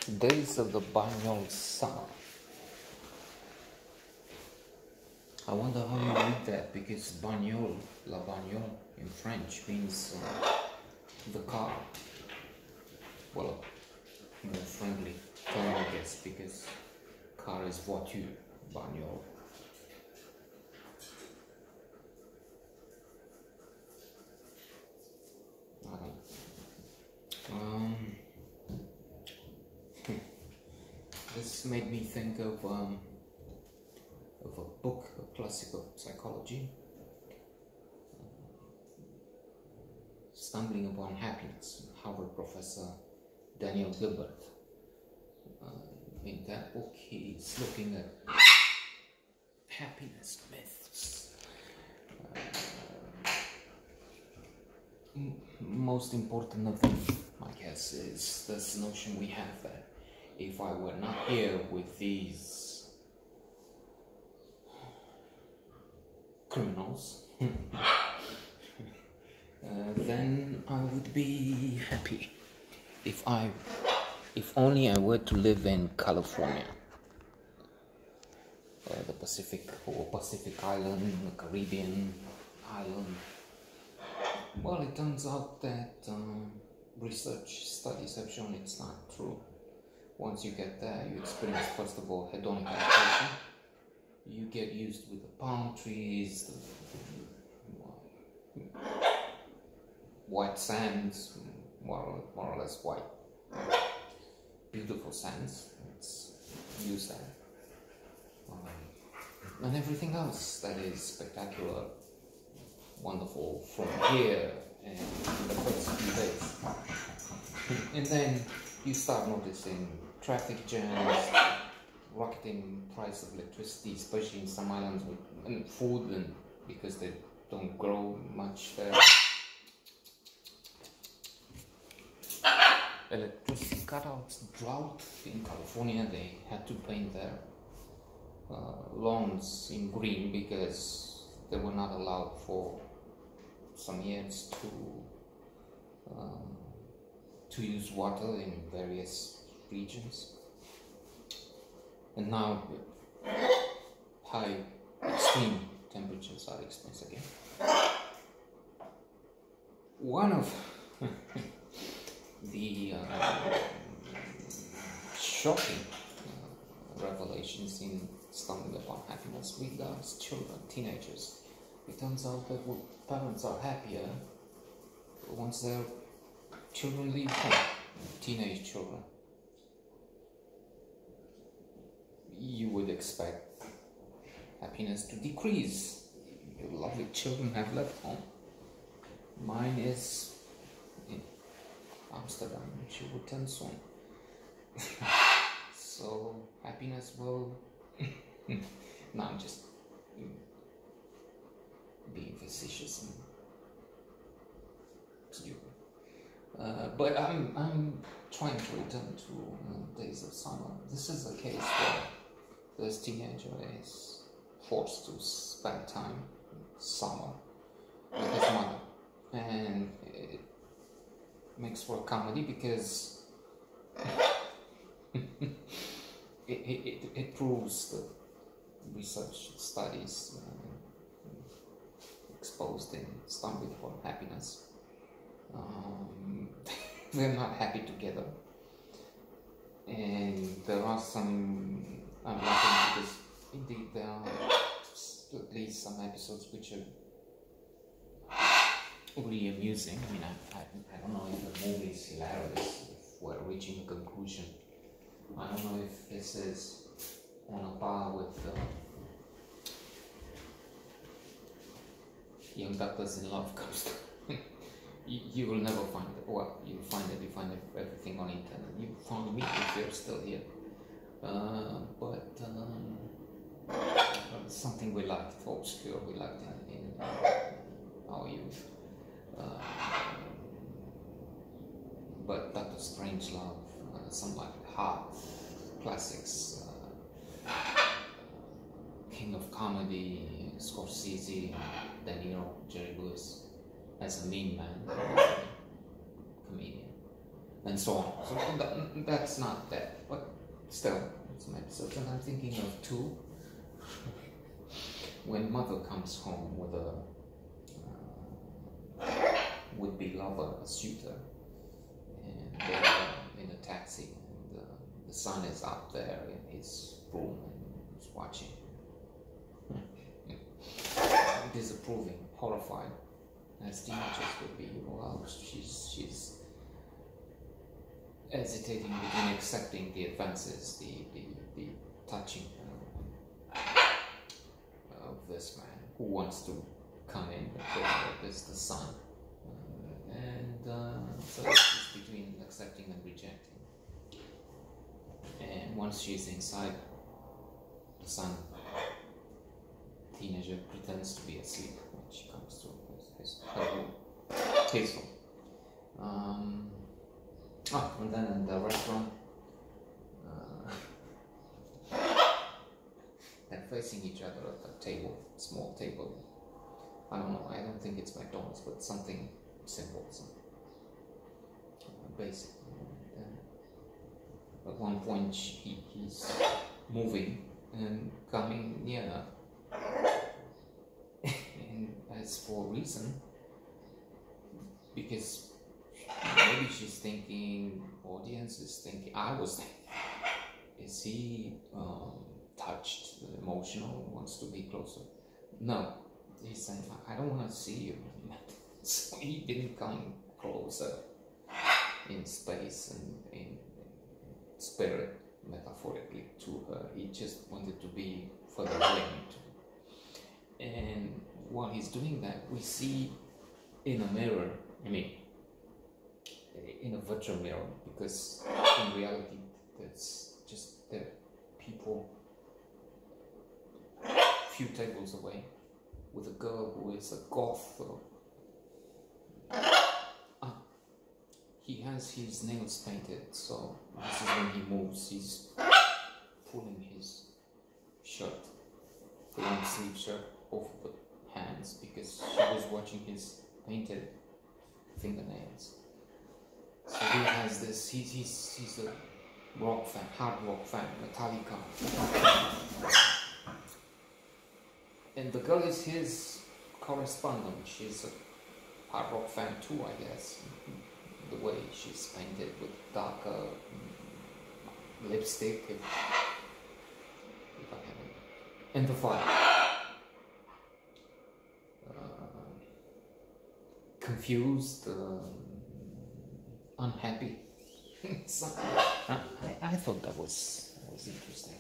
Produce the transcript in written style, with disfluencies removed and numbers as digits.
Days of the Bagnold summer. I wonder how you read that, because Bagnold, la Bagnole in French means the car. Well, more friendly term, I guess, because car is voiture, Bagnole. This made me think of a book, a classic of psychology, Stumbling Upon Happiness, Harvard professor Daniel Gilbert. In that book, he's looking at happiness myths. Most important of them, I guess, is this notion we have that if I were not here with these criminals, then I would be happy. If only I were to live in California, the Pacific Island, the Caribbean island. Well, it turns out that research studies have shown it's not true. Once you get there, you experience, first of all, hedonic adaptation. You get used with the palm trees, the white sands, more or less white, beautiful sands. It's used there, and everything else that is spectacular, wonderful from here and in the first few days. And then you start noticing traffic jams, rocketing price of electricity, especially in some islands, and food, and because they don't grow much there. Electricity cutouts, drought in California. They had to paint their lawns in green because they were not allowed for some years to use water in various regions. And now high extreme temperatures are experienced again. One of the shocking revelations in Stumbling Upon Happiness regards children, teenagers. It turns out that parents are happier once their children leave home, teenage children. You would expect happiness to decrease. Your lovely children have left home. Mine is in Amsterdam, and she will return soon. So happiness will... No, I'm just being facetious and stupid. But I'm trying to return to days of summer. This is a case where this teenager is forced to spend time in summer with his mother, and it makes for a comedy because it proves that research studies exposed in Stumbling Upon Happiness, they're not happy together, and there are some, I'm laughing because indeed there are at least some episodes which are really amusing. I mean, I don't know if the movie is hilarious, if we're reaching a conclusion. I don't know if this is on a par with Young Doctors in Love comes to. You will never find it. Well, you find everything on internet. You found me if you're still here. But something we liked, obscure, we liked in our youth. But Doctor Strangelove, some like Heart, classics, King of Comedy, Scorsese, De Niro, Jerry Lewis, as a mean man, comedian. and so on. So that's not that, but still, it's my episodes. And I'm thinking of two. When mother comes home with a would-be lover, a suitor, and they're in a taxi, and the son is up there in his room and he's watching, disapproving, horrified, as teenagers would be. Well, she's hesitating between accepting the advances, the touching of this man who wants to come in, but there's the son. So it's between accepting and rejecting. And once she's inside, the son, teenager, pretends to be asleep when she comes to her room. Peaceful. And then in the restaurant, they're facing each other at the table, small table. I don't know, I don't think it's McDonald's, but something simple, some basic. And at one point he's moving and coming near, and as for a reason, because maybe she's thinking, audience is thinking, I was thinking, is he touched, emotional, wants to be closer? No, he's saying, I don't want to see you. So he didn't come closer in space and in spirit, metaphorically, to her. He just wanted to be further away. And while he's doing that, we see in a mirror, in a virtual mirror, because in reality, there's just there people few tables away with a girl who is a goth. He has his nails painted, so this is when he moves, he's pulling his shirt, the long sleeve shirt, over the hands, because she was watching his painted fingernails. So he has this, he's a rock fan, hard rock fan, Metallica. And the girl is his correspondent. She's a hard rock fan too, I guess. The way she's painted with darker lipstick, if I haven't. And the fire. Confused, unhappy. I thought that was interesting.